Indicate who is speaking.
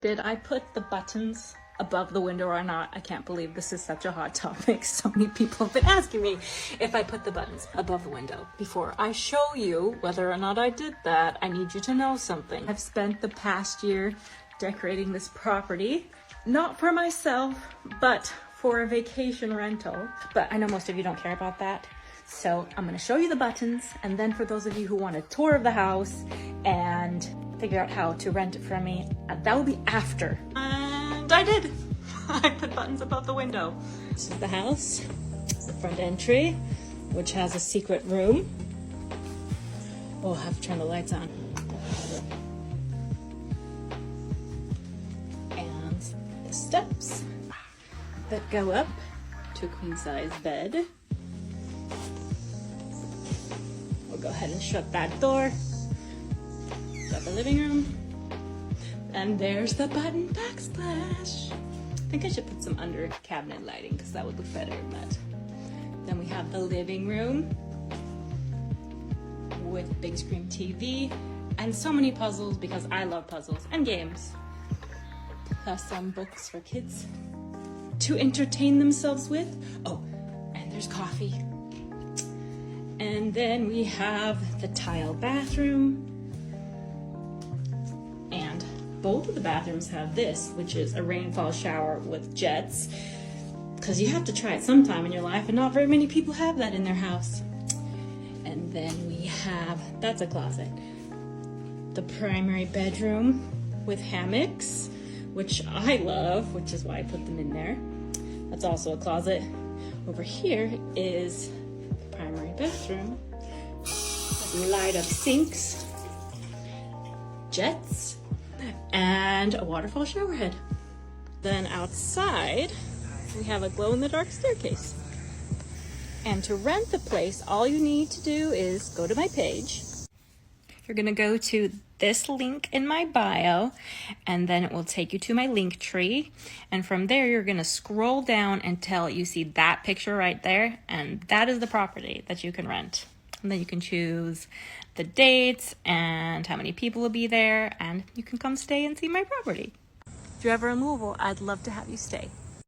Speaker 1: Did I put the buttons above the window or not? I can't believe this is such a hot topic. So many people have been asking me if I put the buttons above the window. Before I show you whether or not I did that, I need you to know something. I've spent the past year decorating this property, not for myself, but for a vacation rental. But I know most of you don't care about that. So I'm gonna show you the buttons, and then for those of you who want a tour of the house and figure out how to rent it from me, that will be after. And I did. I put buttons above the window. This is the house, the front entry, which has a secret room. Oh, I have to turn the lights on. And the steps that go up to a queen size bed. We'll go ahead and shut that door. Got the living room. And there's the button backsplash. I think I should put some under cabinet lighting because that would look better, but then we have the living room with big screen TV and so many puzzles because I love puzzles and games. Plus some books for kids to entertain themselves with. Oh, and there's coffee. And then we have the tile bathroom. And both of the bathrooms have this, which is a rainfall shower with jets. Because you have to try it sometime in your life, and not very many people have that in their house. And then we have, that's a closet, the primary bedroom with hammocks, which I love, which is why I put them in there. That's also a closet. Over here is the primary bathroom. Light up sinks, jets, and a waterfall shower head. Then outside, we have a glow-in-the-dark staircase. And to rent the place, all you need to do is go to my page. You're gonna go to this link in my bio, and then it will take you to my link tree. And from there, you're gonna scroll down until you see that picture right there, and that is the property that you can rent. And then you can choose the dates and how many people will be there, and you can come stay and see my property. If you're ever in Louisville, I'd love to have you stay.